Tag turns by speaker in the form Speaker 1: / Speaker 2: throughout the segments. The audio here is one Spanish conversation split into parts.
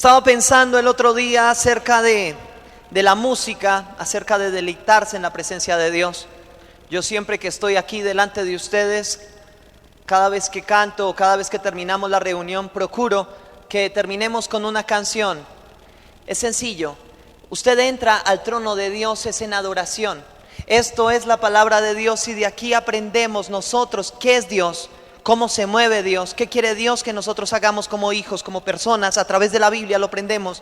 Speaker 1: Estaba pensando el otro día acerca de la música, acerca de deleitarse en la presencia de Dios. Yo siempre que estoy aquí delante de ustedes, cada vez que canto o cada vez que terminamos la reunión, procuro que terminemos con una canción. Es sencillo, usted entra al trono de Dios es en adoración. Esto es la palabra de Dios y de aquí aprendemos nosotros qué es Dios, cómo se mueve Dios, qué quiere Dios que nosotros hagamos como hijos, como personas. A través de la Biblia lo aprendemos.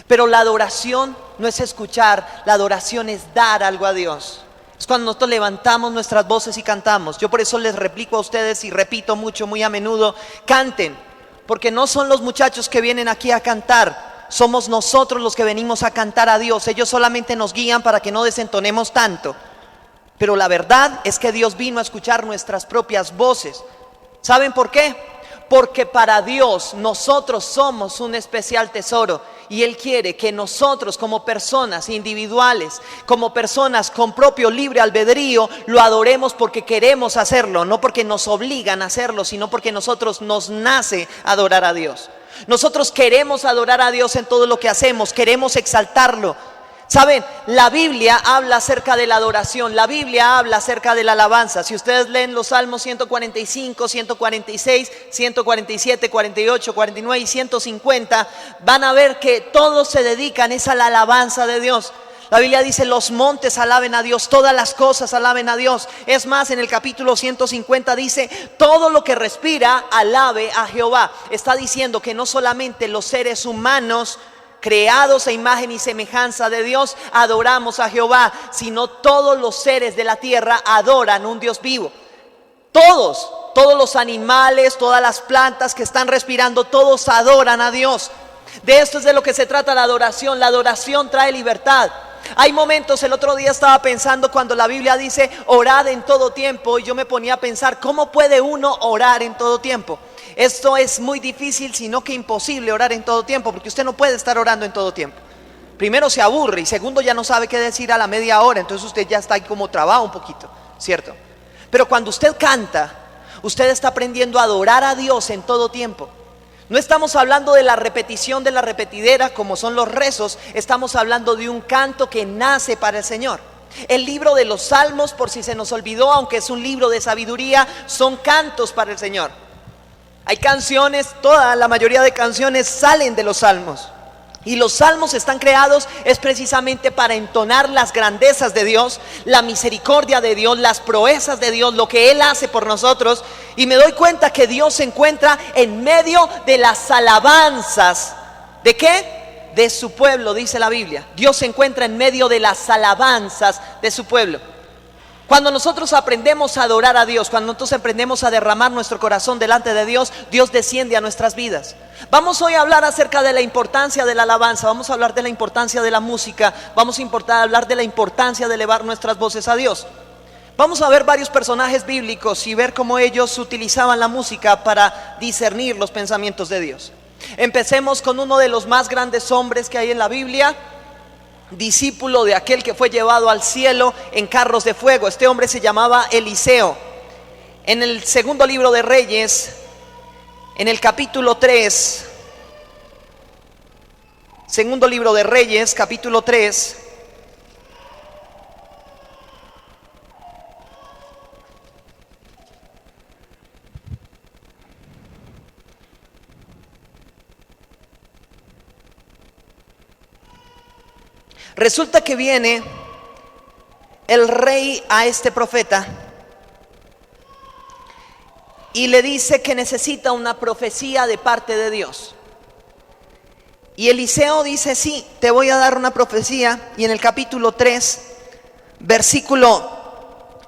Speaker 1: Pero la adoración no es escuchar, la adoración es dar algo a Dios. Es cuando nosotros levantamos nuestras voces y cantamos. Yo por eso les replico a ustedes y repito mucho, muy a menudo, canten. Porque no son los muchachos que vienen aquí a cantar, somos nosotros los que venimos a cantar a Dios. Ellos solamente nos guían para que no desentonemos tanto. Pero la verdad es que Dios vino a escuchar nuestras propias voces. ¿Saben por qué? Porque para Dios nosotros somos un especial tesoro y Él quiere que nosotros como personas individuales, como personas con propio libre albedrío, lo adoremos porque queremos hacerlo, no porque nos obligan a hacerlo, sino porque nosotros nos nace adorar a Dios. Nosotros queremos adorar a Dios en todo lo que hacemos, queremos exaltarlo. Saben, la Biblia habla acerca de la adoración, la Biblia habla acerca de la alabanza. Si ustedes leen los Salmos 145, 146, 147, 48, 49 y 150, van a ver que todos se dedican a la alabanza de Dios. La Biblia dice, los montes alaben a Dios, todas las cosas alaben a Dios. Es más, en el capítulo 150 dice, todo lo que respira alabe a Jehová. Está diciendo que no solamente los seres humanos creados a imagen y semejanza de Dios adoramos a Jehová, sino todos los seres de la tierra adoran a un Dios vivo. Todos los animales, todas las plantas que están respirando, todos adoran a Dios. De esto es de lo que se trata la adoración. La adoración trae libertad. Hay momentos, el otro día estaba pensando cuando la Biblia dice orad en todo tiempo, y yo me ponía a pensar, ¿cómo puede uno orar en todo tiempo? Esto es muy difícil, sino que imposible orar en todo tiempo, porque usted no puede estar orando en todo tiempo. Primero se aburre y segundo ya no sabe qué decir a la media hora, entonces usted ya está ahí como trabado un poquito, ¿cierto? Pero cuando usted canta, usted está aprendiendo a adorar a Dios en todo tiempo. No estamos hablando de la repetición de la repetidera como son los rezos, estamos hablando de un canto que nace para el Señor. El libro de los Salmos, por si se nos olvidó, aunque es un libro de sabiduría, son cantos para el Señor. Hay canciones, la mayoría de canciones salen de los salmos. Y los salmos están creados es precisamente para entonar las grandezas de Dios, la misericordia de Dios, las proezas de Dios, lo que Él hace por nosotros. Y me doy cuenta que Dios se encuentra en medio de las alabanzas. ¿De qué? De su pueblo, dice la Biblia. Dios se encuentra en medio de las alabanzas de su pueblo. Cuando nosotros aprendemos a adorar a Dios, cuando nosotros aprendemos a derramar nuestro corazón delante de Dios, Dios desciende a nuestras vidas. Vamos hoy a hablar acerca de la importancia de la alabanza, vamos a hablar de la importancia de la música, vamos a hablar de la importancia de elevar nuestras voces a Dios. Vamos a ver varios personajes bíblicos y ver cómo ellos utilizaban la música para discernir los pensamientos de Dios. Empecemos con uno de los más grandes hombres que hay en la Biblia, discípulo de aquel que fue llevado al cielo en carros de fuego. Este hombre se llamaba Eliseo. En el segundo libro de Reyes, en el capítulo 3, segundo libro de Reyes, capítulo 3, resulta que viene el rey a este profeta y le dice que necesita una profecía de parte de Dios. Y Eliseo dice, sí, te voy a dar una profecía. Y en el capítulo 3, versículo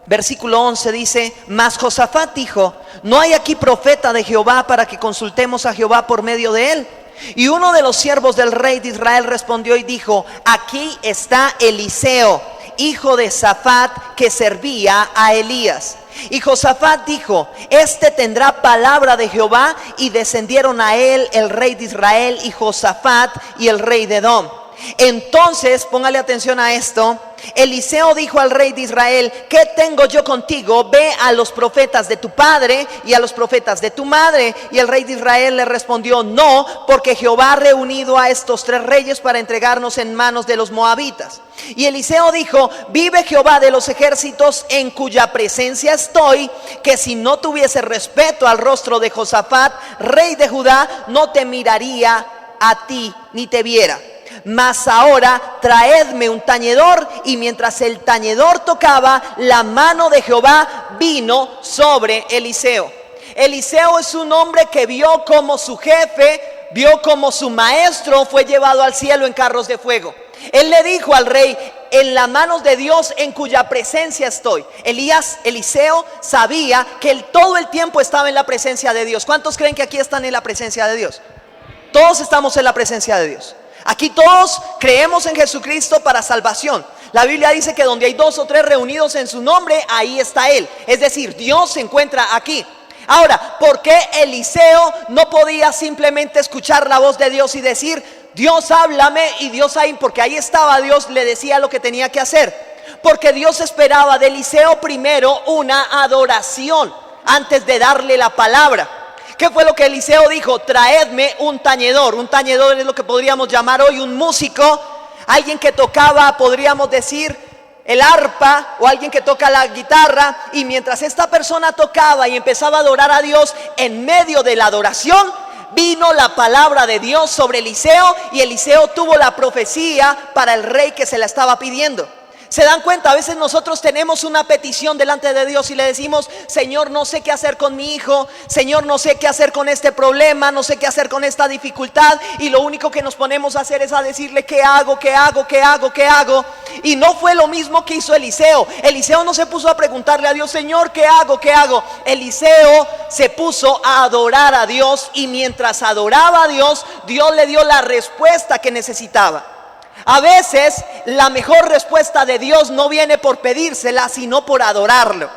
Speaker 1: 11 dice, mas Josafat dijo, no hay aquí profeta de Jehová para que consultemos a Jehová por medio de él. Y uno de los siervos del rey de Israel respondió y dijo, aquí está Eliseo, hijo de Safat, que servía a Elías. Y Josafat dijo, este tendrá palabra de Jehová. Y descendieron a él el rey de Israel y Josafat y el rey de Edom. Entonces, póngale atención a esto, Eliseo dijo al rey de Israel: ¿qué tengo yo contigo? Ve a los profetas de tu padre y a los profetas de tu madre. Y el rey de Israel le respondió: no, porque Jehová ha reunido a estos 3 reyes para entregarnos en manos de los moabitas. Y Eliseo dijo: vive Jehová de los ejércitos, en cuya presencia estoy, que si no tuviese respeto al rostro de Josafat, rey de Judá, no te miraría a ti ni te viera. Mas ahora traedme un tañedor. Y mientras el tañedor tocaba, la mano de Jehová vino sobre Eliseo. Eliseo es un hombre que vio como su jefe, vio como su maestro fue llevado al cielo en carros de fuego. Él le dijo al rey: en las manos de Dios, en cuya presencia estoy. Eliseo sabía que él todo el tiempo estaba en la presencia de Dios. ¿Cuántos creen que aquí están en la presencia de Dios? Todos estamos en la presencia de Dios. Aquí todos creemos en Jesucristo para salvación. La Biblia dice que donde hay 2 o 3 reunidos en su nombre, ahí está Él. Es decir, Dios se encuentra aquí. Ahora, ¿por qué Eliseo no podía simplemente escuchar la voz de Dios y decir: Dios, háblame? Y Dios ahí, porque ahí estaba Dios, le decía lo que tenía que hacer. Porque Dios esperaba de Eliseo primero una adoración antes de darle la palabra. ¿Qué fue lo que Eliseo dijo? Traedme un tañedor. Un tañedor es lo que podríamos llamar hoy un músico, alguien que tocaba, podríamos decir, el arpa, o alguien que toca la guitarra. Y mientras esta persona tocaba y empezaba a adorar a Dios, en medio de la adoración vino la palabra de Dios sobre Eliseo, y Eliseo tuvo la profecía para el rey que se la estaba pidiendo. ¿Se dan cuenta? A veces nosotros tenemos una petición delante de Dios y le decimos: Señor, no sé qué hacer con mi hijo. Señor, no sé qué hacer con este problema. No sé qué hacer con esta dificultad. Y lo único que nos ponemos a hacer es a decirle: ¿qué hago? ¿Qué hago? ¿Qué hago? ¿Qué hago? Y no fue lo mismo que hizo Eliseo. Eliseo no se puso a preguntarle a Dios: Señor, ¿qué hago? ¿Qué hago? Eliseo se puso a adorar a Dios, y mientras adoraba a Dios, Dios le dio la respuesta que necesitaba. A veces la mejor respuesta de Dios no viene por pedírsela, sino por adorarlo.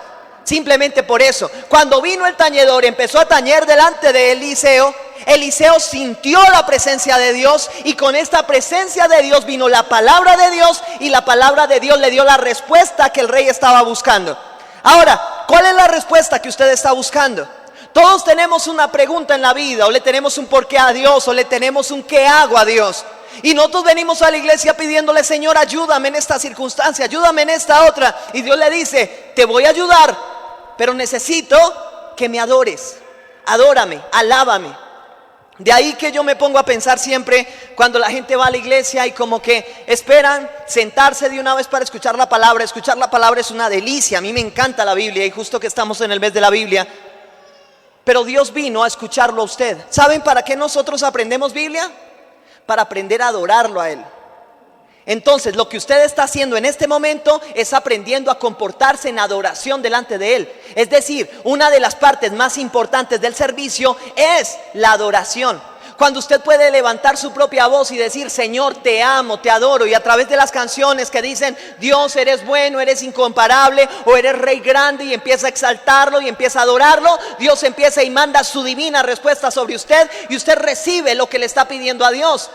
Speaker 1: Simplemente por eso, cuando vino el tañedor, empezó a tañer delante de Eliseo. Eliseo sintió la presencia de Dios, y con esta presencia de Dios vino la palabra de Dios, y la palabra de Dios le dio la respuesta que el rey estaba buscando. Ahora, ¿cuál es la respuesta que usted está buscando? Todos tenemos una pregunta en la vida, o le tenemos un por qué a Dios, o le tenemos un qué hago a Dios. Y nosotros venimos a la iglesia pidiéndole: Señor, ayúdame en esta circunstancia, ayúdame en esta otra. Y Dios le dice: te voy a ayudar, pero necesito que me adores. Adórame, alábame. De ahí que yo me pongo a pensar siempre cuando la gente va a la iglesia y como que esperan sentarse de una vez para escuchar la palabra. Escuchar la palabra es una delicia. A mí me encanta la Biblia, y justo que estamos en el mes de la Biblia. Pero Dios vino a escucharlo a usted. ¿Saben para qué nosotros aprendemos Biblia? Para aprender a adorarlo a Él. Entonces, lo que usted está haciendo en este momento es aprendiendo a comportarse en adoración delante de Él. Es decir, una de las partes más importantes del servicio es la adoración. Cuando usted puede levantar su propia voz y decir: Señor, te amo, te adoro. Y a través de las canciones que dicen: Dios, eres bueno, eres incomparable, o eres Rey grande, y empieza a exaltarlo y empieza a adorarlo, Dios empieza y manda su divina respuesta sobre usted, y usted recibe lo que le está pidiendo a Dios.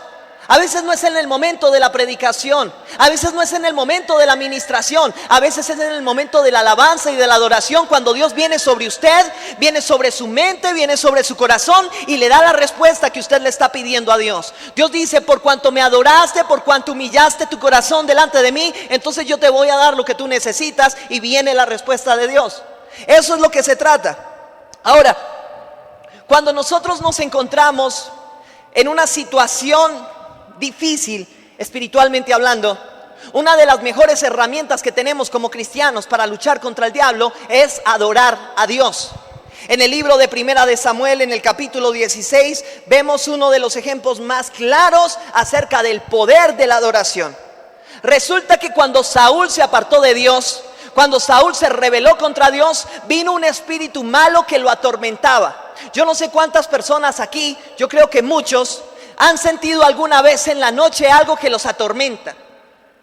Speaker 1: A veces no es en el momento de la predicación, a veces no es en el momento de la administración, a veces es en el momento de la alabanza y de la adoración, cuando Dios viene sobre usted, viene sobre su mente, viene sobre su corazón, y le da la respuesta que usted le está pidiendo a Dios. Dios dice: por cuanto me adoraste, por cuanto humillaste tu corazón delante de mí, entonces yo te voy a dar lo que tú necesitas. Y viene la respuesta de Dios. Eso es lo que se trata. Ahora, cuando nosotros nos encontramos en una situación difícil, espiritualmente hablando, una de las mejores herramientas que tenemos como cristianos para luchar contra el diablo es adorar a Dios. En el libro de Primera de Samuel, en el capítulo 16, vemos uno de los ejemplos más claros acerca del poder de la adoración. Resulta que cuando Saúl se apartó de Dios, cuando Saúl se rebeló contra Dios, vino un espíritu malo que lo atormentaba. Yo no sé cuántas personas aquí, yo creo que muchos, han sentido alguna vez en la noche algo que los atormenta,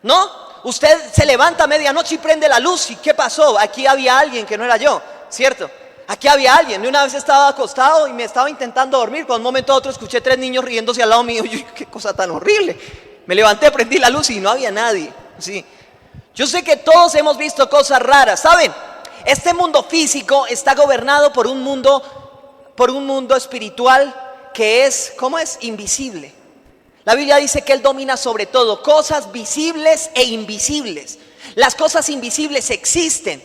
Speaker 1: ¿no? Usted se levanta a medianoche y prende la luz, ¿y qué pasó? Aquí había alguien que no era yo, ¿cierto? Aquí había alguien. Y una vez estaba acostado y me estaba intentando dormir, cuando de un momento a otro escuché 3 niños riéndose al lado mío. Y yo, qué cosa tan horrible. Me levanté, prendí la luz y no había nadie. Sí. Yo sé que todos hemos visto cosas raras, ¿saben? Este mundo físico está gobernado por un mundo espiritual que es, ¿cómo es? Invisible. La Biblia dice que Él domina sobre todo, cosas visibles e invisibles. Las cosas invisibles existen.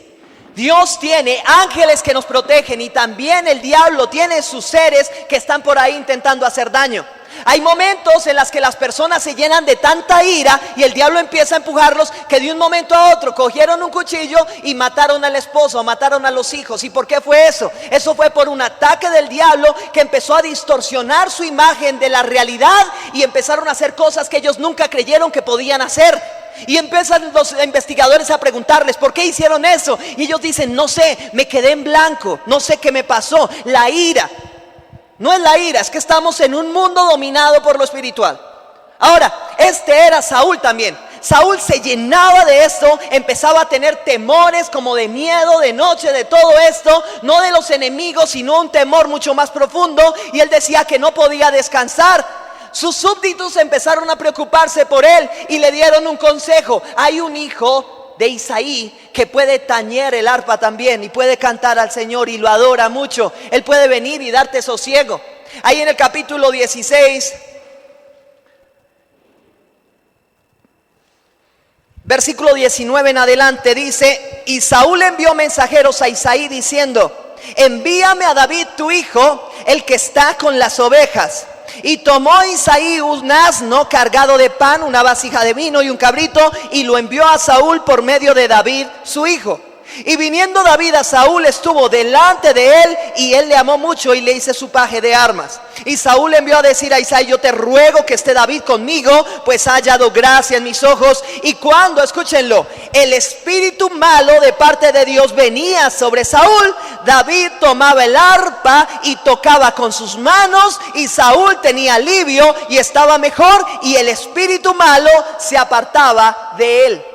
Speaker 1: Dios tiene ángeles que nos protegen y también el diablo tiene sus seres que están por ahí intentando hacer daño. Hay momentos en los que las personas se llenan de tanta ira y el diablo empieza a empujarlos, que de un momento a otro cogieron un cuchillo y mataron al esposo, mataron a los hijos. ¿Y por qué fue eso? Eso fue por un ataque del diablo que empezó a distorsionar su imagen de la realidad y empezaron a hacer cosas que ellos nunca creyeron que podían hacer. Y empiezan los investigadores a preguntarles ¿por qué hicieron eso? Y ellos dicen, no sé, me quedé en blanco, no sé qué me pasó. La ira. No es la ira, es que estamos en un mundo dominado por lo espiritual. Ahora, este era Saúl también. Saúl se llenaba de esto, empezaba a tener temores como de miedo, de noche, de todo esto, no de los enemigos, sino un temor mucho más profundo. Y él decía que no podía descansar. Sus súbditos empezaron a preocuparse por él y le dieron un consejo. Hay un hijo de Isaí que puede tañer el arpa también y puede cantar al Señor y lo adora mucho. Él puede venir y darte sosiego. Ahí en el capítulo 16, versículo 19 en adelante dice: y Saúl envió mensajeros a Isaí diciendo: envíame a David tu hijo, el que está con las ovejas. Y tomó Isaí un asno cargado de pan, una vasija de vino y un cabrito, y lo envió a Saúl por medio de David su hijo. Y viniendo David a Saúl, estuvo delante de él, y él le amó mucho y le hizo su paje de armas. Y Saúl envió a decir a Isaí: yo te ruego que esté David conmigo, pues ha hallado gracia en mis ojos. Y cuando, escúchenlo, el espíritu malo de parte de Dios venía sobre Saúl, David tomaba el arpa y tocaba con sus manos, y Saúl tenía alivio y estaba mejor, y el espíritu malo se apartaba de él.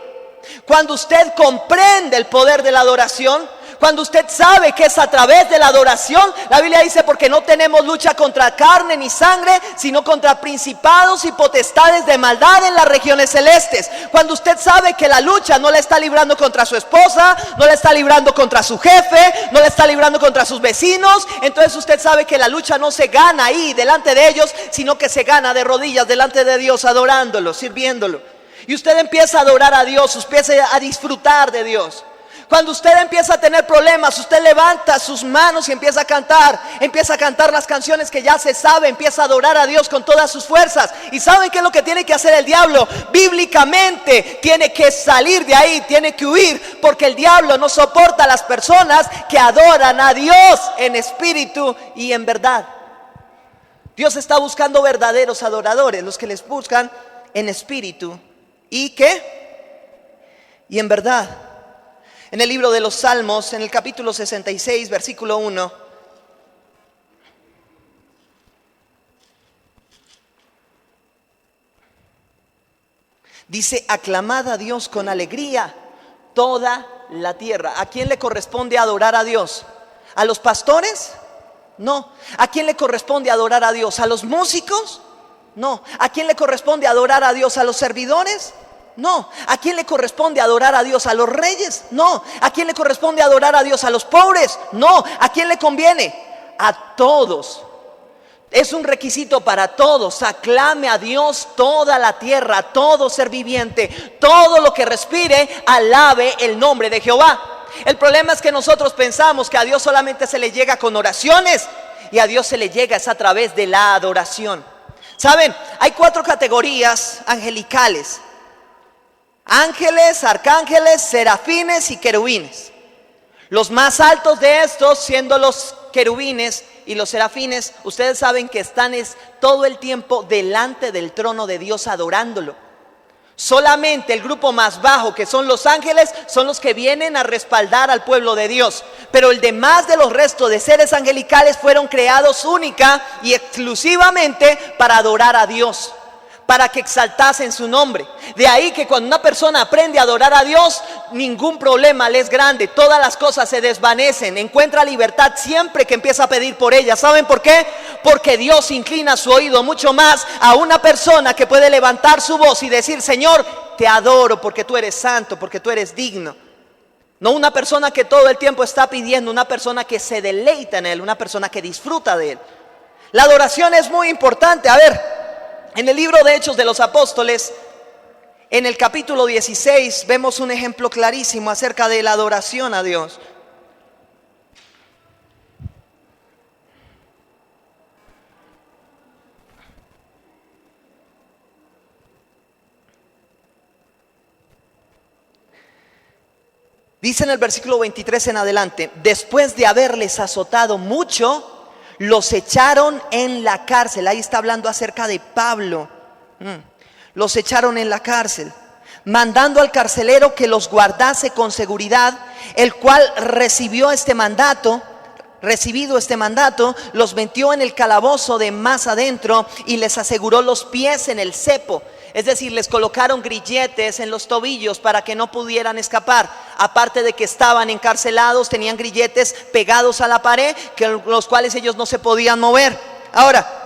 Speaker 1: Cuando usted comprende el poder de la adoración, cuando usted sabe que es a través de la adoración, la Biblia dice: porque no tenemos lucha contra carne ni sangre, sino contra principados y potestades de maldad en las regiones celestes. Cuando usted sabe que la lucha no la está librando contra su esposa, no la está librando contra su jefe, no la está librando contra sus vecinos, entonces usted sabe que la lucha no se gana ahí delante de ellos, sino que se gana de rodillas delante de Dios, adorándolo, sirviéndolo. Y usted empieza a adorar a Dios, empieza a disfrutar de Dios. Cuando usted empieza a tener problemas, usted levanta sus manos y empieza a cantar las canciones que ya se sabe, empieza a adorar a Dios con todas sus fuerzas. ¿Y saben qué es lo que tiene que hacer el diablo? Bíblicamente tiene que salir de ahí, tiene que huir, porque el diablo no soporta a las personas que adoran a Dios en espíritu y en verdad. Dios está buscando verdaderos adoradores, los que les buscan en espíritu y ¿qué? Y en verdad. En el libro de los Salmos, en el capítulo 66, versículo 1, dice: aclamad a Dios con alegría toda la tierra. ¿A quién le corresponde adorar a Dios? ¿A los pastores? No. ¿A quién le corresponde adorar a Dios? ¿A los músicos? No. ¿A quién le corresponde adorar a Dios? ¿A los servidores? No. ¿A quién le corresponde adorar a Dios? ¿A los reyes? No. ¿A quién le corresponde adorar a Dios? ¿A los pobres? No. ¿A quién le conviene? A todos. Es un requisito para todos. Aclame a Dios toda la tierra, todo ser viviente, todo lo que respire, alabe el nombre de Jehová. El problema es que nosotros pensamos que a Dios solamente se le llega con oraciones, y a Dios se le llega es a través de la adoración. ¿Saben? Hay 4 categorías angelicales: ángeles, arcángeles, serafines y querubines. Los más altos de estos, siendo los querubines y los serafines, ustedes saben que están todo el tiempo delante del trono de Dios adorándolo. Solamente el grupo más bajo, que son los ángeles, son los que vienen a respaldar al pueblo de Dios. Pero el demás de los restos de seres angelicales fueron creados única y exclusivamente para adorar a Dios, para que exaltasen su nombre. De ahí que cuando una persona aprende a adorar a Dios, ningún problema le es grande, todas las cosas se desvanecen, encuentra libertad siempre que empieza a pedir por ellas. ¿Saben por qué? Porque Dios inclina su oído mucho más a una persona que puede levantar su voz y decir: Señor, te adoro porque tú eres santo, porque tú eres digno. No una persona que todo el tiempo está pidiendo, una persona que se deleita en Él, una persona que disfruta de Él. La adoración es muy importante. A ver, en el libro de Hechos de los Apóstoles, en el capítulo 16, vemos un ejemplo clarísimo acerca de la adoración a Dios. Dice en el versículo 23 en adelante: después de haberles azotado mucho, los echaron en la cárcel. Ahí está hablando acerca de Pablo. Los echaron en la cárcel, mandando al carcelero que los guardase con seguridad, el cual recibido este mandato, los metió en el calabozo de más adentro y les aseguró los pies en el cepo. Es decir, les colocaron grilletes en los tobillos para que no pudieran escapar. Aparte de que estaban encarcelados, tenían grilletes pegados a la pared, los cuales ellos no se podían mover. Ahora,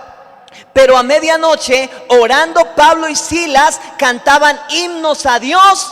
Speaker 1: pero a medianoche, orando, Pablo y Silas cantaban himnos a Dios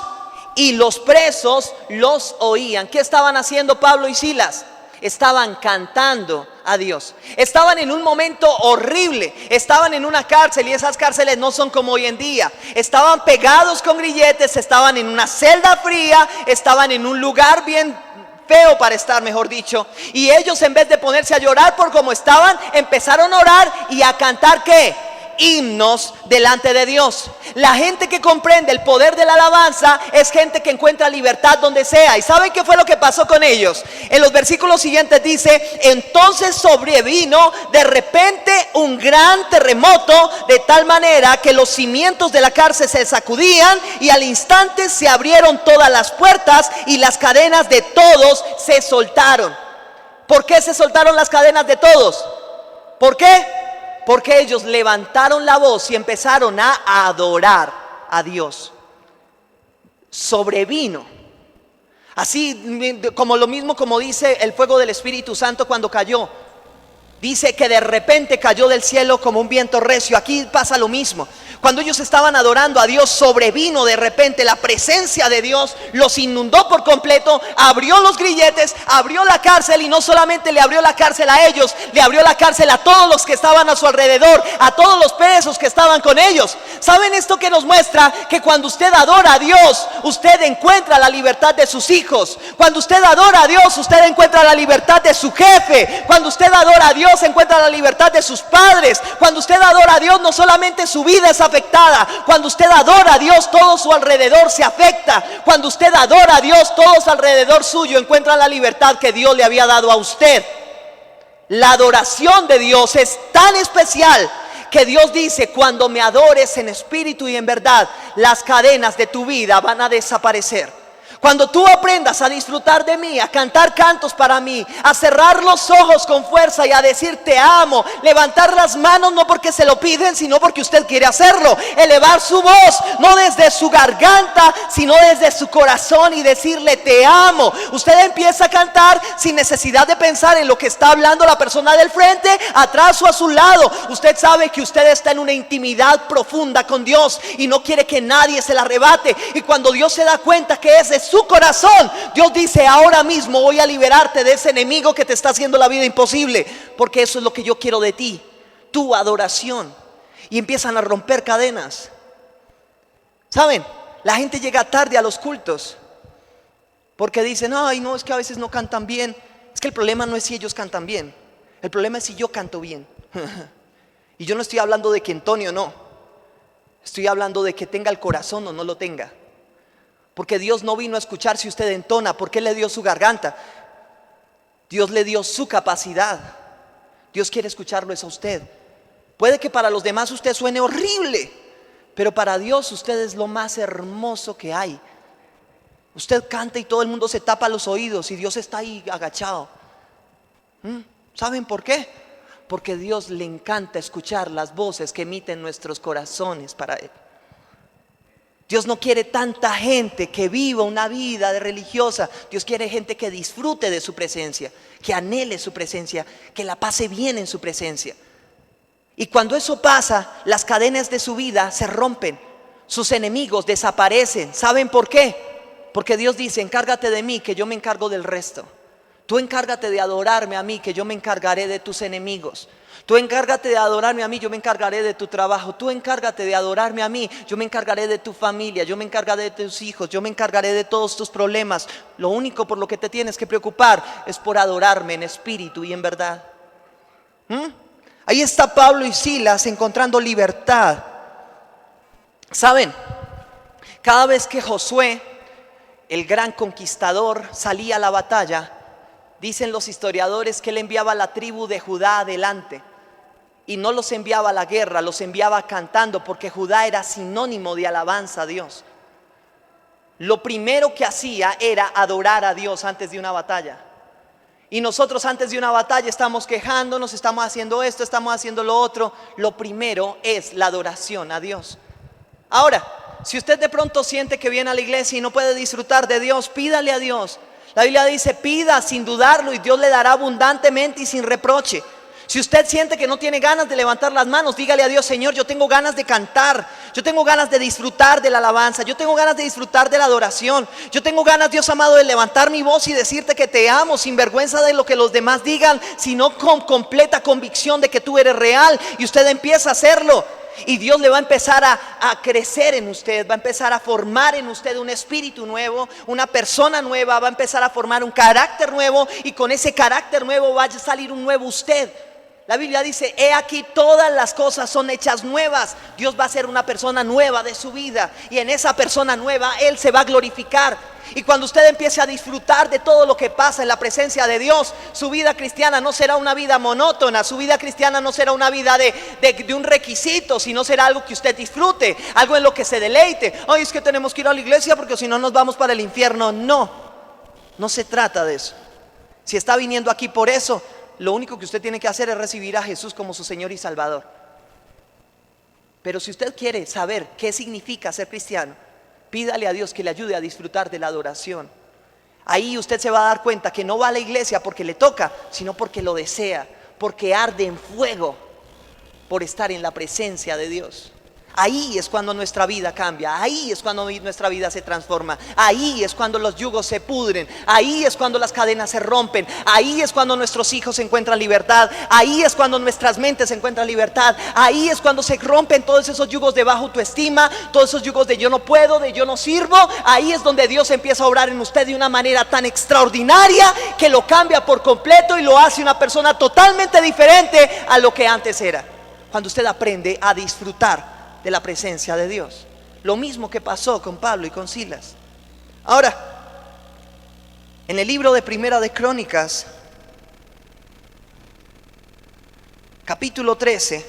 Speaker 1: y los presos los oían. ¿Qué estaban haciendo Pablo y Silas? Estaban cantando a Dios. Estaban en un momento horrible. Estaban en una cárcel, y esas cárceles no son como hoy en día. Estaban pegados con grilletes, estaban en una celda fría, estaban en un lugar bien feo para estar, mejor dicho. Y ellos, en vez de ponerse a llorar por cómo estaban, empezaron a orar y a cantar ¿qué? Himnos delante de Dios. La gente que comprende el poder de la alabanza es gente que encuentra libertad donde sea. ¿Y saben qué fue lo que pasó con ellos? En los versículos siguientes dice: entonces sobrevino de repente un gran terremoto, de tal manera que los cimientos de la cárcel se sacudían, y al instante se abrieron todas las puertas y las cadenas de todos se soltaron. ¿Por qué se soltaron las cadenas de todos? ¿Por qué? Porque ellos levantaron la voz y empezaron a adorar a Dios. Sobrevino. Así como lo mismo como dice el fuego del Espíritu Santo cuando cayó. Dice que de repente cayó del cielo como un viento recio. Aquí pasa lo mismo. Cuando ellos estaban adorando a Dios, sobrevino de repente la presencia de Dios, los inundó por completo, abrió los grilletes, abrió la cárcel, y no solamente le abrió la cárcel a ellos, le abrió la cárcel a todos los que estaban a su alrededor, a todos los presos que estaban con ellos. ¿Saben esto que nos muestra? Que cuando usted adora a Dios, usted encuentra la libertad de sus hijos. Cuando usted adora a Dios, usted encuentra la libertad de su jefe. Cuando usted adora a Dios, encuentra la libertad de sus padres. Cuando usted adora a Dios, no solamente su vida es afectada. Cuando usted adora a Dios, todo su alrededor se afecta. Cuando usted adora a Dios, todo su alrededor suyo encuentra la libertad que Dios le había dado a usted. La adoración de Dios es tan especial que Dios dice: cuando me adores en espíritu y en verdad, las cadenas de tu vida van a desaparecer. Cuando tú aprendas a disfrutar de mí, a cantar cantos para mí, a cerrar los ojos con fuerza y a decir te amo, levantar las manos no porque se lo piden, sino porque usted quiere hacerlo, elevar su voz, no desde su garganta, sino desde su corazón, y decirle te amo. Usted empieza a cantar sin necesidad de pensar en lo que está hablando la persona del frente, atrás o a su lado. Usted sabe que usted está en una intimidad profunda con Dios y no quiere que nadie se la arrebate. Y cuando Dios se da cuenta que es de su corazón, Dios dice: ahora mismo voy a liberarte de ese enemigo que te está haciendo la vida imposible, porque eso es lo que yo quiero de ti, tu adoración. Y empiezan a romper cadenas. ¿Saben? La gente llega tarde a los cultos porque dicen: ay, no, es que a veces no cantan bien. Es que el problema no es si ellos cantan bien, el problema es si yo canto bien. Y yo no estoy hablando de que entone o no, estoy hablando de que tenga el corazón o no lo tenga. Porque Dios no vino a escuchar si usted entona, porque Él le dio su garganta. Dios le dio su capacidad. Dios quiere escucharlo es a usted. Puede que para los demás usted suene horrible, pero para Dios usted es lo más hermoso que hay. Usted canta y todo el mundo se tapa los oídos y Dios está ahí agachado. ¿Saben por qué? Porque a Dios le encanta escuchar las voces que emiten nuestros corazones para Él. Dios no quiere tanta gente que viva una vida de religiosa. Dios quiere gente que disfrute de su presencia, que anhele su presencia, que la pase bien en su presencia. Y cuando eso pasa, las cadenas de su vida se rompen, sus enemigos desaparecen. ¿Saben por qué? Porque Dios dice: encárgate de mí, que yo me encargo del resto. Tú encárgate de adorarme a mí, que yo me encargaré de tus enemigos. Tú encárgate de adorarme a mí, yo me encargaré de tu trabajo. Tú encárgate de adorarme a mí, yo me encargaré de tu familia. Yo me encargaré de tus hijos, yo me encargaré de todos tus problemas. Lo único por lo que te tienes que preocupar es por adorarme en espíritu y en verdad. Ahí está Pablo y Silas encontrando libertad. ¿Saben? Cada vez que Josué, el gran conquistador, salía a la batalla, dicen los historiadores que él enviaba a la tribu de Judá adelante. Y no los enviaba a la guerra, los enviaba cantando, porque Judá era sinónimo de alabanza a Dios. Lo primero que hacía era adorar a Dios antes de una batalla. Y nosotros antes de una batalla estamos quejándonos, estamos haciendo esto, estamos haciendo lo otro. Lo primero es la adoración a Dios. Ahora, si usted de pronto siente que viene a la iglesia y no puede disfrutar de Dios, pídale a Dios. La Biblia dice: pida sin dudarlo y Dios le dará abundantemente y sin reproche. Si usted siente que no tiene ganas de levantar las manos, dígale a Dios: Señor, yo tengo ganas de cantar, yo tengo ganas de disfrutar de la alabanza, yo tengo ganas de disfrutar de la adoración, yo tengo ganas, Dios amado, de levantar mi voz y decirte que te amo sin vergüenza de lo que los demás digan, sino con completa convicción de que tú eres real. Y usted empieza a hacerlo. Y Dios le va a empezar a crecer en usted, va a empezar a formar en usted un espíritu nuevo, una persona nueva, va a empezar a formar un carácter nuevo, y con ese carácter nuevo va a salir un nuevo usted. La Biblia dice: he aquí, todas las cosas son hechas nuevas. Dios va a ser una persona nueva de su vida, y en esa persona nueva Él se va a glorificar. Y cuando usted empiece a disfrutar de todo lo que pasa en la presencia de Dios, su vida cristiana no será una vida monótona, su vida cristiana no será una vida de un requisito, sino será algo que usted disfrute, algo en lo que se deleite. Ay, es que tenemos que ir a la iglesia porque si no nos vamos para el infierno. No se trata de eso. Si está viniendo aquí por eso, lo único que usted tiene que hacer es recibir a Jesús como su Señor y Salvador. Pero si usted quiere saber qué significa ser cristiano, pídale a Dios que le ayude a disfrutar de la adoración. Ahí usted se va a dar cuenta que no va a la iglesia porque le toca, sino porque lo desea, porque arde en fuego por estar en la presencia de Dios. Ahí es cuando nuestra vida cambia, ahí es cuando nuestra vida se transforma, ahí es cuando los yugos se pudren, ahí es cuando las cadenas se rompen, ahí es cuando nuestros hijos encuentran libertad, ahí es cuando nuestras mentes encuentran libertad, ahí es cuando se rompen todos esos yugos de baja autoestima, todos esos yugos de yo no puedo, de yo no sirvo. Ahí es donde Dios empieza a obrar en usted de una manera tan extraordinaria que lo cambia por completo y lo hace una persona totalmente diferente a lo que antes era. Cuando usted aprende a disfrutar de la presencia de Dios. Lo mismo que pasó con Pablo y con Silas. Ahora, en el libro de Primera de Crónicas, capítulo 13,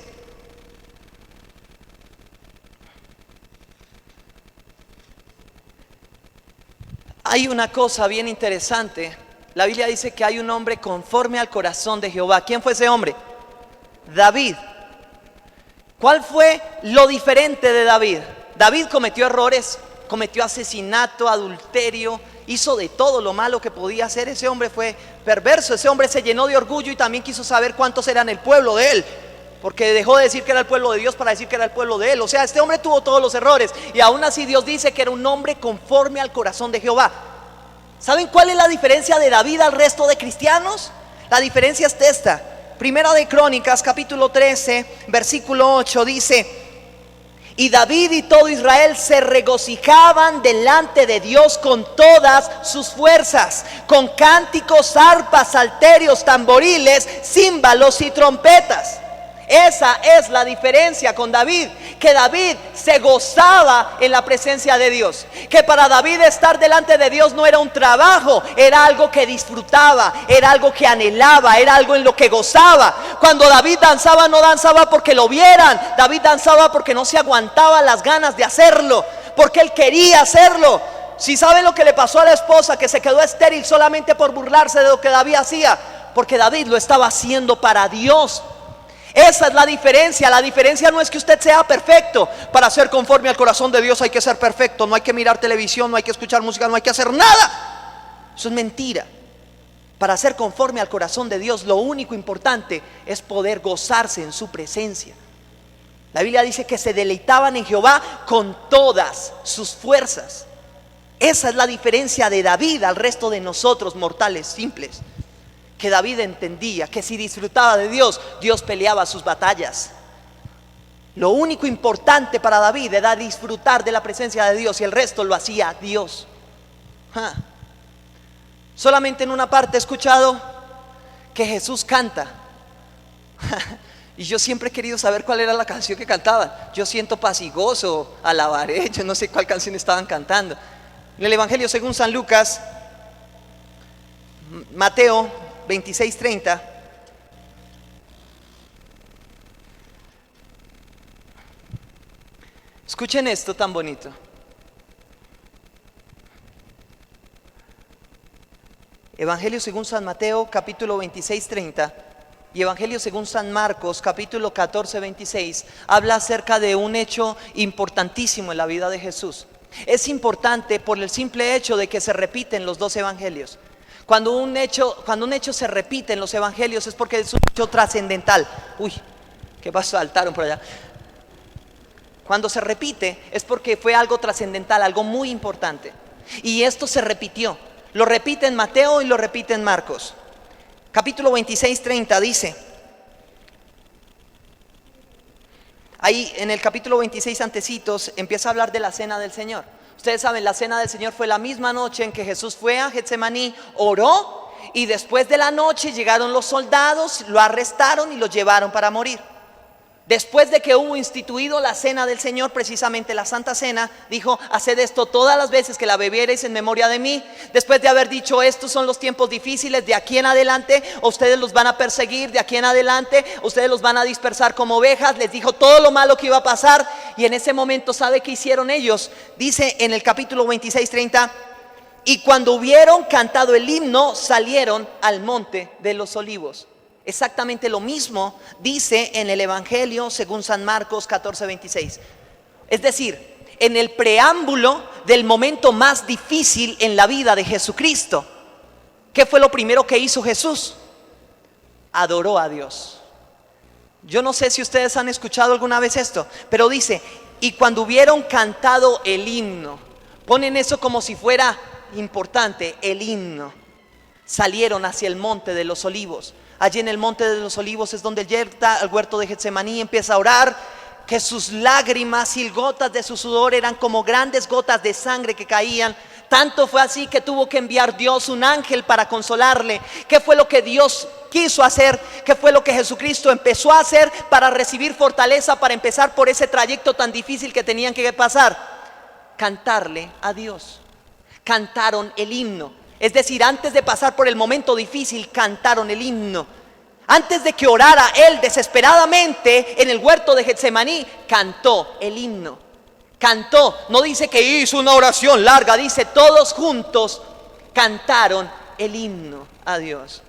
Speaker 1: hay una cosa bien interesante. La Biblia dice que hay un hombre conforme al corazón de Jehová. ¿Quién fue ese hombre? David. ¿Cuál fue lo diferente de David? David cometió errores, cometió asesinato, adulterio, hizo de todo lo malo que podía hacer. Ese hombre fue perverso, ese hombre se llenó de orgullo y también quiso saber cuántos eran el pueblo de él, porque dejó de decir que era el pueblo de Dios para decir que era el pueblo de él. O sea, este hombre tuvo todos los errores y aún así Dios dice que era un hombre conforme al corazón de Jehová. ¿Saben cuál es la diferencia de David al resto de cristianos? La diferencia es esta. Primera de Crónicas, capítulo 13, versículo 8 dice: y David y todo Israel se regocijaban delante de Dios con todas sus fuerzas, con cánticos, arpas, salterios, tamboriles, címbalos y trompetas. Esa es la diferencia con David, que David se gozaba en la presencia de Dios, que para David estar delante de Dios no era un trabajo, era algo que disfrutaba, era algo que anhelaba, era algo en lo que gozaba. Cuando David danzaba, no danzaba porque lo vieran, David danzaba porque no se aguantaba las ganas de hacerlo, porque él quería hacerlo. Si saben lo que le pasó a la esposa, que se quedó estéril solamente por burlarse de lo que David hacía, porque David lo estaba haciendo para Dios. Esa es la diferencia. La diferencia no es que usted sea perfecto. Para ser conforme al corazón de Dios hay que ser perfecto. No hay que mirar televisión, no hay que escuchar música, no hay que hacer nada. Eso es mentira. Para ser conforme al corazón de Dios, lo único importante es poder gozarse en su presencia. La Biblia dice que se deleitaban en Jehová con todas sus fuerzas. Esa es la diferencia de David al resto de nosotros mortales simples. Que David entendía que si disfrutaba de Dios, Dios peleaba sus batallas. Lo único importante para David era disfrutar de la presencia de Dios, y el resto lo hacía Dios. Solamente en una parte he escuchado que Jesús canta. Y yo siempre he querido saber cuál era la canción que cantaban. Yo siento paz y gozo, alabaré, yo no sé cuál canción estaban cantando. En el Evangelio según San Lucas, Mateo 26:30. Escuchen esto tan bonito. Evangelio según San Mateo capítulo 26:30 y Evangelio según San Marcos capítulo 14:26 habla acerca de un hecho importantísimo en la vida de Jesús. Es importante por el simple hecho de que se repiten los dos evangelios. Cuando un hecho se repite en los evangelios es porque es un hecho trascendental. Uy, ¿qué pasó? Saltaron por allá. Cuando se repite es porque fue algo trascendental, algo muy importante. Y esto se repitió. Lo repite en Mateo y lo repite en Marcos. Capítulo 26:30 dice. Ahí en el capítulo 26 antecitos empieza a hablar de la cena del Señor. Ustedes saben, la cena del Señor fue la misma noche en que Jesús fue a Getsemaní, oró, y después de la noche llegaron los soldados, lo arrestaron y lo llevaron para morir. Después de que hubo instituido la cena del Señor, precisamente la Santa Cena, dijo: haced esto todas las veces que la bebiereis en memoria de mí. Después de haber dicho: estos son los tiempos difíciles, de aquí en adelante ustedes los van a perseguir, de aquí en adelante ustedes los van a dispersar como ovejas. Les dijo todo lo malo que iba a pasar, y en ese momento, ¿sabe qué hicieron ellos? Dice en el capítulo 26:30: y cuando hubieron cantado el himno, salieron al monte de los olivos. Exactamente lo mismo dice en el Evangelio según San Marcos 14:26. Es decir, en el preámbulo del momento más difícil en la vida de Jesucristo, ¿qué fue lo primero que hizo Jesús? Adoró a Dios. Yo no sé si ustedes han escuchado alguna vez esto, pero dice: y cuando hubieron cantado el himno, ponen eso como si fuera importante, el himno, salieron hacia el monte de los olivos. Allí en el monte de los olivos es donde llega al huerto de Getsemaní, empieza a orar, que sus lágrimas y gotas de su sudor eran como grandes gotas de sangre que caían. Tanto fue así que tuvo que enviar Dios un ángel para consolarle. ¿Qué fue lo que Dios quiso hacer? ¿Qué fue lo que Jesucristo empezó a hacer para recibir fortaleza, para empezar por ese trayecto tan difícil que tenían que pasar? Cantarle a Dios. Cantaron el himno. Es decir, antes de pasar por el momento difícil, cantaron el himno. Antes de que orara él desesperadamente en el huerto de Getsemaní, cantó el himno. Cantó, no dice que hizo una oración larga, dice todos juntos cantaron el himno a Dios.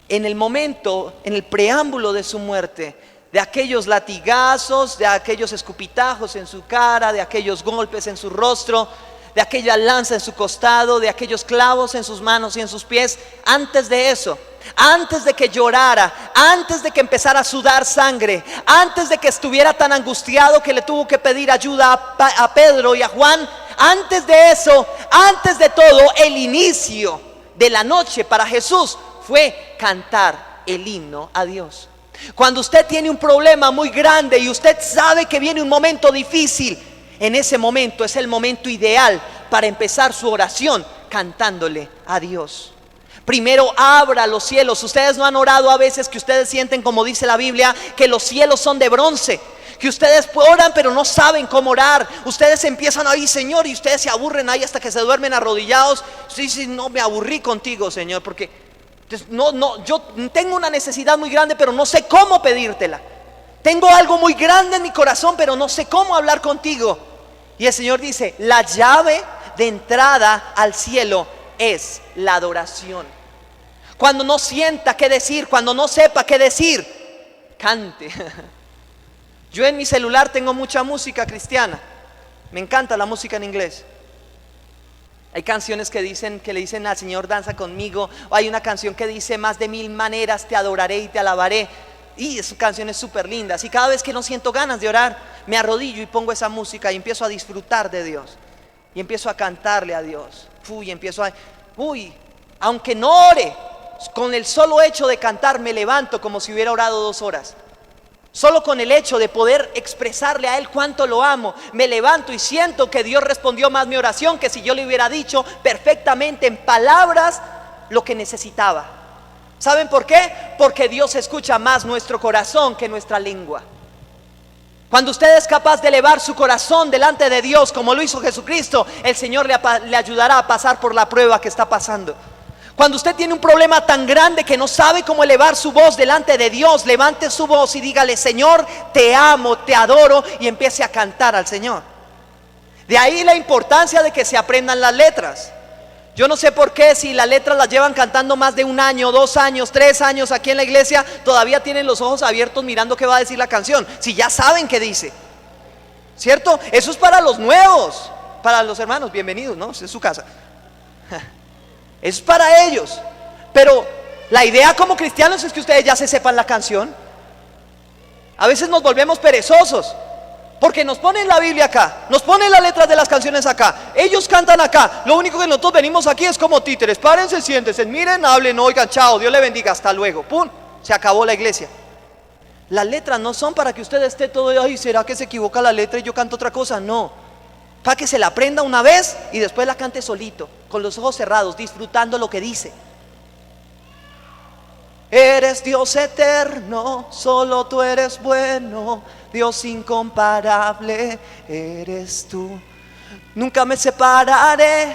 Speaker 1: En el momento, en el preámbulo de su muerte, de aquellos latigazos, de aquellos escupitajos en su cara, de aquellos golpes en su rostro, de aquella lanza en su costado, de aquellos clavos en sus manos y en sus pies, antes de eso, antes de que llorara, antes de que empezara a sudar sangre, antes de que estuviera tan angustiado que le tuvo que pedir ayuda a Pedro y a Juan, antes de eso, antes de todo, el inicio de la noche para Jesús fue cantar el himno a Dios. Cuando usted tiene un problema muy grande y usted sabe que viene un momento difícil, en ese momento es el momento ideal para empezar su oración cantándole a Dios. Primero abra los cielos. Ustedes no han orado a veces que ustedes sienten, como dice la Biblia, que los cielos son de bronce, que ustedes oran pero no saben cómo orar. Ustedes empiezan ahí, Señor, y ustedes se aburren ahí hasta que se duermen arrodillados. Sí, no, me aburrí contigo, Señor, porque yo tengo una necesidad muy grande, pero no sé cómo pedírtela. Tengo algo muy grande en mi corazón, pero no sé cómo hablar contigo. Y el Señor dice: la llave de entrada al cielo es la adoración. Cuando no sienta qué decir, cuando no sepa qué decir, cante. Yo en mi celular tengo mucha música cristiana. Me encanta la música en inglés. Hay canciones que le dicen al Señor, danza conmigo. O hay una canción que dice, más de 1000 maneras te adoraré y te alabaré. Y esa canción es súper linda. Y cada vez que no siento ganas de orar, me arrodillo y pongo esa música y empiezo a disfrutar de Dios. Y empiezo a cantarle a Dios. Aunque no ore, con el solo hecho de cantar me levanto como si hubiera orado 2 horas. Solo con el hecho de poder expresarle a Él cuánto lo amo, me levanto y siento que Dios respondió más mi oración que si yo le hubiera dicho perfectamente en palabras lo que necesitaba. ¿Saben por qué? Porque Dios escucha más nuestro corazón que nuestra lengua. Cuando usted es capaz de elevar su corazón delante de Dios como lo hizo Jesucristo, el Señor le ayudará a pasar por la prueba que está pasando. Cuando usted tiene un problema tan grande que no sabe cómo elevar su voz delante de Dios, levante su voz y dígale: Señor, te amo, te adoro, y empiece a cantar al Señor. De ahí la importancia de que se aprendan las letras. Yo no sé por qué, si las letras las llevan cantando más de 1 año, 2 años, 3 años aquí en la iglesia, todavía tienen los ojos abiertos mirando qué va a decir la canción, si ya saben qué dice, ¿cierto? Eso es para los nuevos. Para los hermanos, bienvenidos, ¿no? Es su casa. Es para ellos. Pero la idea como cristianos es que ustedes ya se sepan la canción. A veces nos volvemos perezosos porque nos ponen la Biblia acá, nos ponen las letras de las canciones acá, ellos cantan acá. Lo único que nosotros venimos aquí es como títeres. Párense, siéntense, miren, hablen, oigan, chao, Dios le bendiga, hasta luego. Pum, se acabó la iglesia. Las letras no son para que usted esté todo, ay, ¿será que se equivoca la letra y yo canto otra cosa? No, para que se la aprenda una vez y después la cante solito, con los ojos cerrados, disfrutando lo que dice. Eres Dios eterno, solo tú eres bueno, Dios incomparable eres tú. Nunca me separaré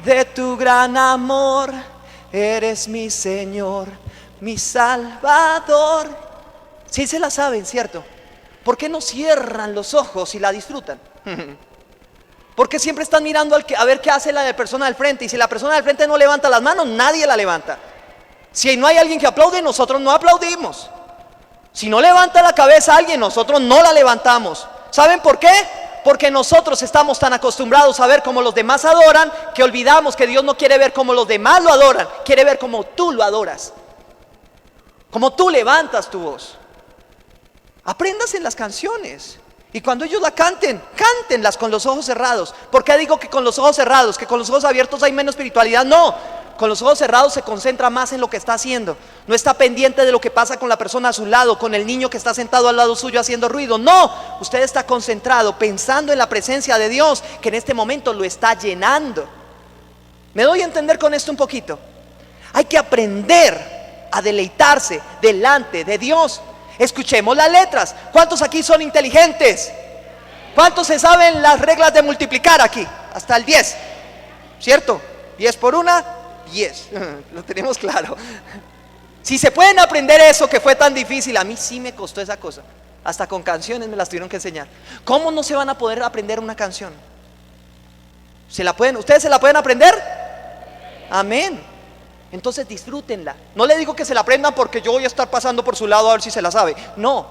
Speaker 1: de tu gran amor, eres mi Señor, mi Salvador. Sí se la saben, ¿cierto? ¿Por qué no cierran los ojos y la disfrutan? Porque siempre están mirando a ver qué hace la persona del frente. Y si la persona del frente no levanta las manos, nadie la levanta. Si no hay alguien que aplaude, nosotros no aplaudimos. Si no levanta la cabeza alguien, nosotros no la levantamos. ¿Saben por qué? Porque nosotros estamos tan acostumbrados a ver cómo los demás adoran, que olvidamos que Dios no quiere ver cómo los demás lo adoran, quiere ver cómo tú lo adoras, cómo tú levantas tu voz. Apréndase en las canciones. Y cuando ellos la canten, cántenlas con los ojos cerrados. ¿Por qué digo que con los ojos cerrados? ¿Que con los ojos abiertos hay menos espiritualidad? No, con los ojos cerrados se concentra más en lo que está haciendo. No está pendiente de lo que pasa con la persona a su lado, con el niño que está sentado al lado suyo haciendo ruido. No, usted está concentrado, pensando en la presencia de Dios, que en este momento lo está llenando. ¿Me doy a entender con esto un poquito? Hay que aprender a deleitarse delante de Dios. Escuchemos las letras. ¿Cuántos aquí son inteligentes? ¿Cuántos se saben las reglas de multiplicar aquí? Hasta el 10, ¿cierto? 10 por 1, 10. Lo tenemos claro. Si se pueden aprender eso que fue tan difícil, a mí sí me costó esa cosa. Hasta con canciones me las tuvieron que enseñar. ¿Cómo no se van a poder aprender una canción? ¿Ustedes se la pueden aprender? Amén. Entonces disfrútenla. No le digo que se la aprendan porque yo voy a estar pasando por su lado a ver si se la sabe. No,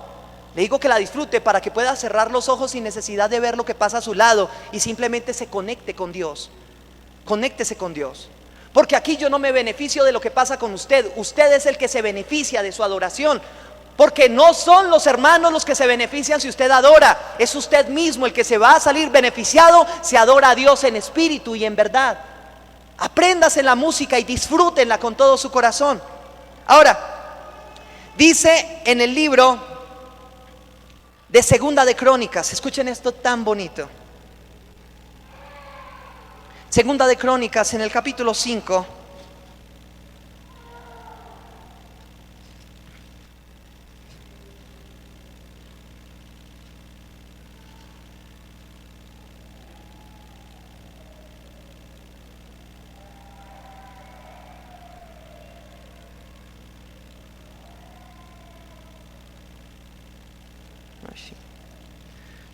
Speaker 1: le digo que la disfrute para que pueda cerrar los ojos sin necesidad de ver lo que pasa a su lado y simplemente se conecte con Dios. Conéctese con Dios. Porque aquí yo no me beneficio de lo que pasa con usted. Usted es el que se beneficia de su adoración. Porque no son los hermanos los que se benefician si usted adora. Es usted mismo el que se va a salir beneficiado si adora a Dios en espíritu y en verdad. Apréndase la música y disfrútenla con todo su corazón. Ahora, dice en el libro de Segunda de Crónicas, escuchen esto tan bonito. Segunda de Crónicas, en el capítulo 5.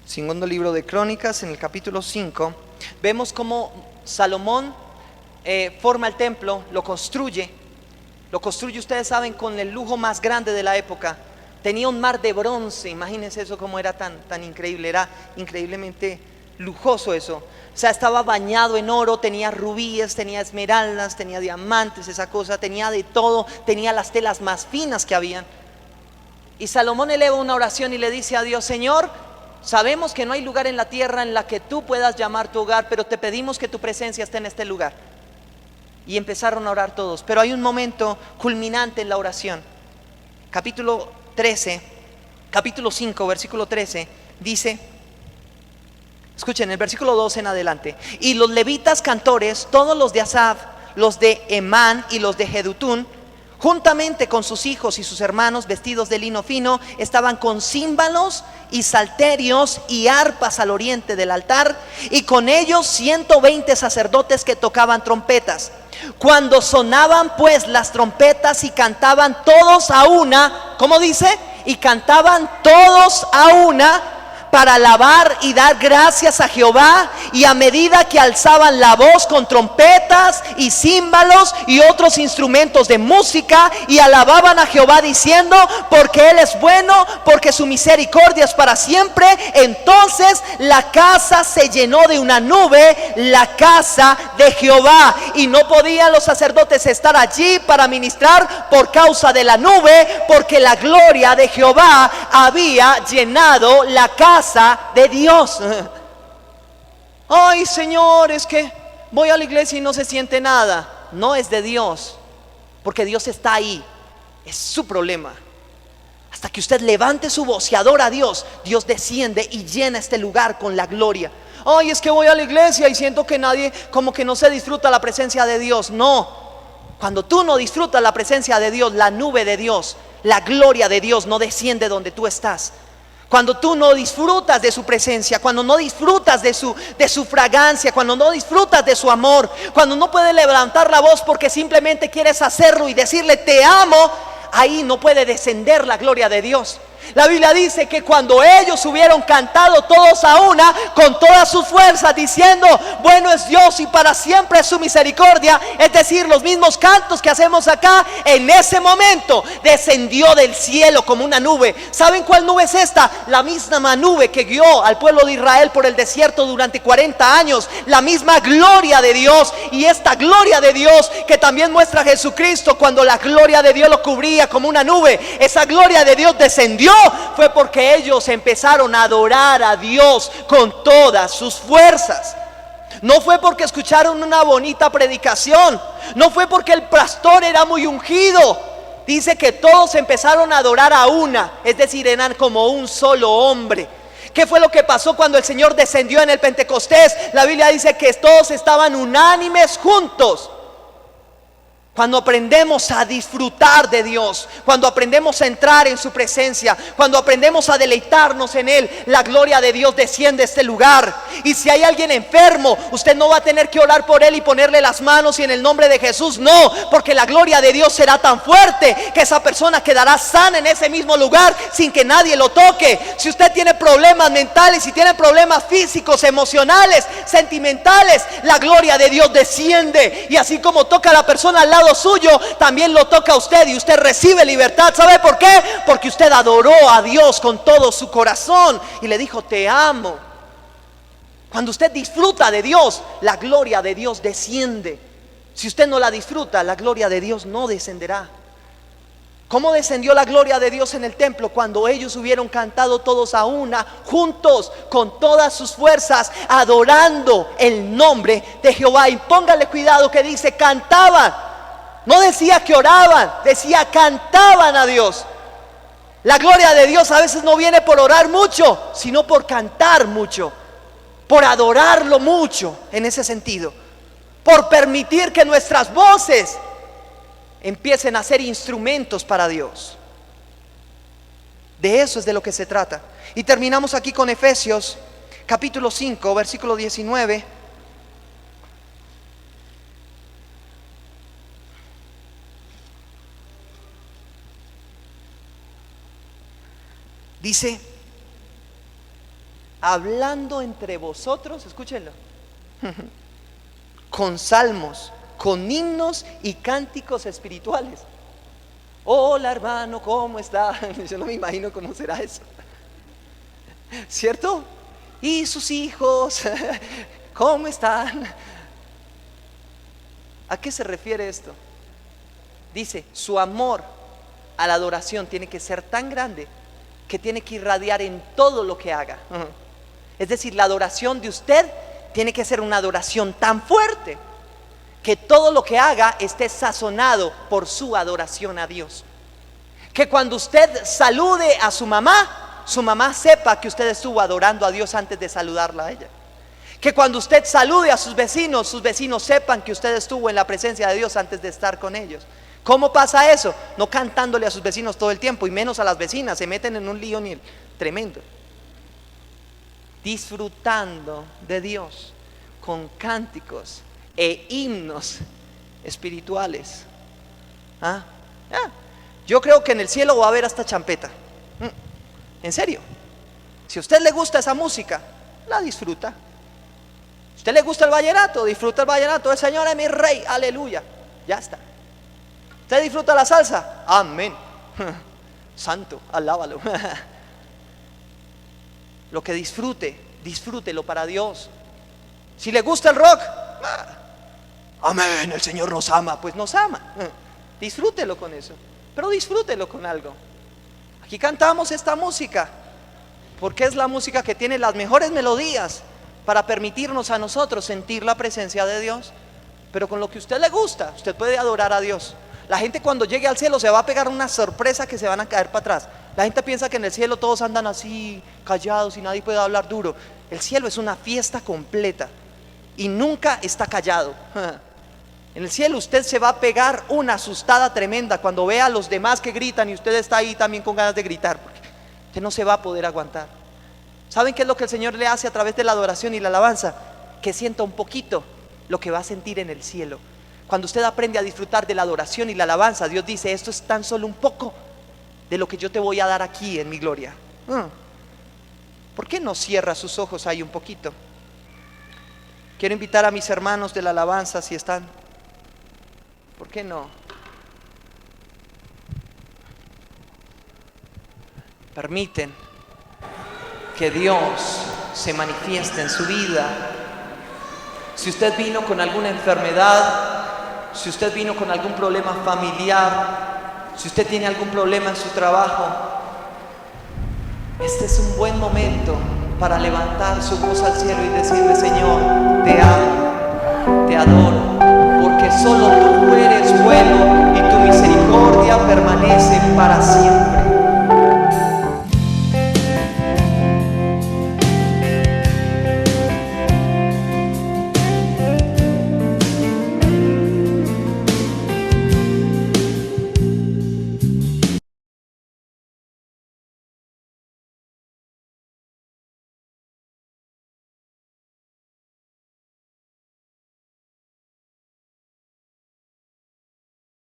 Speaker 1: Segundo libro de Crónicas, en el capítulo 5, vemos cómo Salomón forma el templo, lo construye, ustedes saben, con el lujo más grande de la época, Tenía un mar de bronce, imagínense eso como era tan increíble, era increíblemente lujoso eso. O sea, estaba bañado en oro, tenía rubíes, tenía esmeraldas, tenía diamantes, esa cosa, tenía de todo, tenía las telas más finas que habían. Y Salomón eleva una oración y le dice a Dios: Señor, sabemos que no hay lugar en la tierra en la que tú puedas llamar tu hogar, pero te pedimos que tu presencia esté en este lugar. Y empezaron a orar todos, pero hay un momento culminante en la oración. Capítulo 5, versículo 13, dice, escuchen, el versículo 12 en adelante: y los levitas cantores, todos los de Asaf, los de Emán y los de Jedutún, juntamente con sus hijos y sus hermanos, vestidos de lino fino, estaban con címbalos y salterios y arpas al oriente del altar, y con ellos 120 sacerdotes que tocaban trompetas. Cuando sonaban pues las trompetas y cantaban todos a una, ¿cómo dice? Y cantaban todos a una para alabar y dar gracias a Jehová, y a medida que alzaban la voz con trompetas y címbalos y otros instrumentos de música, y alababan a Jehová diciendo: porque Él es bueno, porque su misericordia es para siempre. Entonces la casa se llenó de una nube, la casa de Jehová, y no podían los sacerdotes estar allí para ministrar por causa de la nube, porque la gloria de Jehová había llenado la casa de Dios. Ay, Señor, es que voy a la iglesia y no se siente nada. No es de Dios, porque Dios está ahí. Es su problema. Hasta que usted levante su voz y adora a Dios, Dios desciende y llena este lugar con la gloria. Ay, es que voy a la iglesia y siento que nadie, como que no se disfruta la presencia de Dios. No, cuando tú no disfrutas la presencia de Dios, la nube de Dios, la gloria de Dios no desciende donde tú estás. Cuando tú no disfrutas de su presencia, cuando no disfrutas de su fragancia, cuando no disfrutas de su amor, cuando no puedes levantar la voz porque simplemente quieres hacerlo y decirle te amo, ahí no puede descender la gloria de Dios. La Biblia dice que cuando ellos hubieron cantado todos a una, con todas sus fuerzas, diciendo bueno es Dios y para siempre es su misericordia, es decir, los mismos cantos que hacemos acá, en ese momento descendió del cielo como una nube. ¿Saben cuál nube es esta? La misma nube que guió al pueblo de Israel por el desierto durante 40 años, la misma gloria de Dios. Y esta gloria de Dios que también muestra Jesucristo, cuando la gloria de Dios lo cubría como una nube, esa gloria de Dios descendió, fue porque ellos empezaron a adorar a Dios con todas sus fuerzas. No fue porque escucharon una bonita predicación, no fue porque el pastor era muy ungido. Dice que todos empezaron a adorar a una, es decir, eran como un solo hombre. ¿Qué fue lo que pasó cuando el Señor descendió en el Pentecostés? La Biblia dice que todos estaban unánimes juntos. Cuando aprendemos a disfrutar de Dios, cuando aprendemos a entrar en su presencia, cuando aprendemos a deleitarnos en Él, la gloria de Dios desciende a este lugar. Y si hay alguien enfermo, usted no va a tener que orar por él y ponerle las manos y en el nombre de Jesús, no, porque la gloria de Dios será tan fuerte que esa persona quedará sana en ese mismo lugar sin que nadie lo toque. Si usted tiene problemas mentales, si tiene problemas físicos, emocionales, sentimentales, la gloria de Dios desciende, y así como toca a la persona al lado suyo, también lo toca a usted y usted recibe libertad. ¿Sabe por qué? Porque usted adoró a Dios con todo su corazón y le dijo te amo. Cuando usted disfruta de Dios, la gloria de Dios desciende. Si usted no la disfruta, la gloria de Dios no descenderá. ¿Cómo descendió la gloria de Dios en el templo? Cuando ellos hubieron cantado todos a una, juntos, con todas sus fuerzas, adorando el nombre de Jehová. Y póngale cuidado que dice cantaban. No decía que oraban, decía cantaban a Dios. La gloria de Dios a veces no viene por orar mucho, sino por cantar mucho, por adorarlo mucho, en ese sentido, por permitir que nuestras voces empiecen a ser instrumentos para Dios. De eso es de lo que se trata. Y terminamos aquí con Efesios capítulo 5, versículo 19. Dice, hablando entre vosotros, escúchenlo, con salmos, con himnos y cánticos espirituales. Hola hermano, ¿cómo está? Yo no me imagino cómo será eso, ¿cierto? ¿Y sus hijos? ¿Cómo están? ¿A qué se refiere esto? Dice, su amor a la adoración tiene que ser tan grande que tiene que irradiar en todo lo que haga. Es decir, la adoración de usted tiene que ser una adoración tan fuerte que todo lo que haga esté sazonado por su adoración a Dios. Que cuando usted salude a su mamá sepa que usted estuvo adorando a Dios antes de saludarla a ella. Que cuando usted salude a sus vecinos sepan que usted estuvo en la presencia de Dios antes de estar con ellos. ¿Cómo pasa eso? No cantándole a sus vecinos todo el tiempo, y menos a las vecinas, se meten en un lío tremendo. Disfrutando de Dios con cánticos e himnos espirituales. Yo creo que en el cielo va a haber hasta champeta. En serio. Si a usted le gusta esa música, la disfruta. Si a usted le gusta el vallenato, disfruta el vallenato. El Señor es mi rey, aleluya. Ya está. ¿Usted disfruta la salsa? Amén. Santo, alábalo. Lo que disfrute, disfrútelo para Dios. Si le gusta el rock, amén, el Señor nos ama. Pues nos ama. Disfrútelo con eso, pero disfrútelo con algo. Aquí cantamos esta música porque es la música que tiene las mejores melodías para permitirnos a nosotros sentir la presencia de Dios. Pero con lo que a usted le gusta, usted puede adorar a Dios. La gente cuando llegue al cielo se va a pegar una sorpresa que se van a caer para atrás. La gente piensa que en el cielo todos andan así, callados y nadie puede hablar duro. El cielo es una fiesta completa y nunca está callado. En el cielo usted se va a pegar una asustada tremenda cuando vea a los demás que gritan y usted está ahí también con ganas de gritar, porque usted no se va a poder aguantar. ¿Saben qué es lo que el Señor le hace a través de la adoración y la alabanza? Que sienta un poquito lo que va a sentir en el cielo. Cuando usted aprende a disfrutar de la adoración y la alabanza, Dios dice, esto es tan solo un poco de lo que yo te voy a dar aquí en mi gloria. ¿Por qué no cierra sus ojos ahí un poquito? Quiero invitar a mis hermanos de la alabanza, si están. ¿Por qué no? Permiten que Dios se manifieste en su vida. Si usted vino con alguna enfermedad, si usted vino con algún problema familiar, si usted tiene algún problema en su trabajo, este es un buen momento para levantar su voz al cielo y decirle, Señor, te amo, te adoro, porque solo tú eres bueno y tu misericordia permanece para siempre.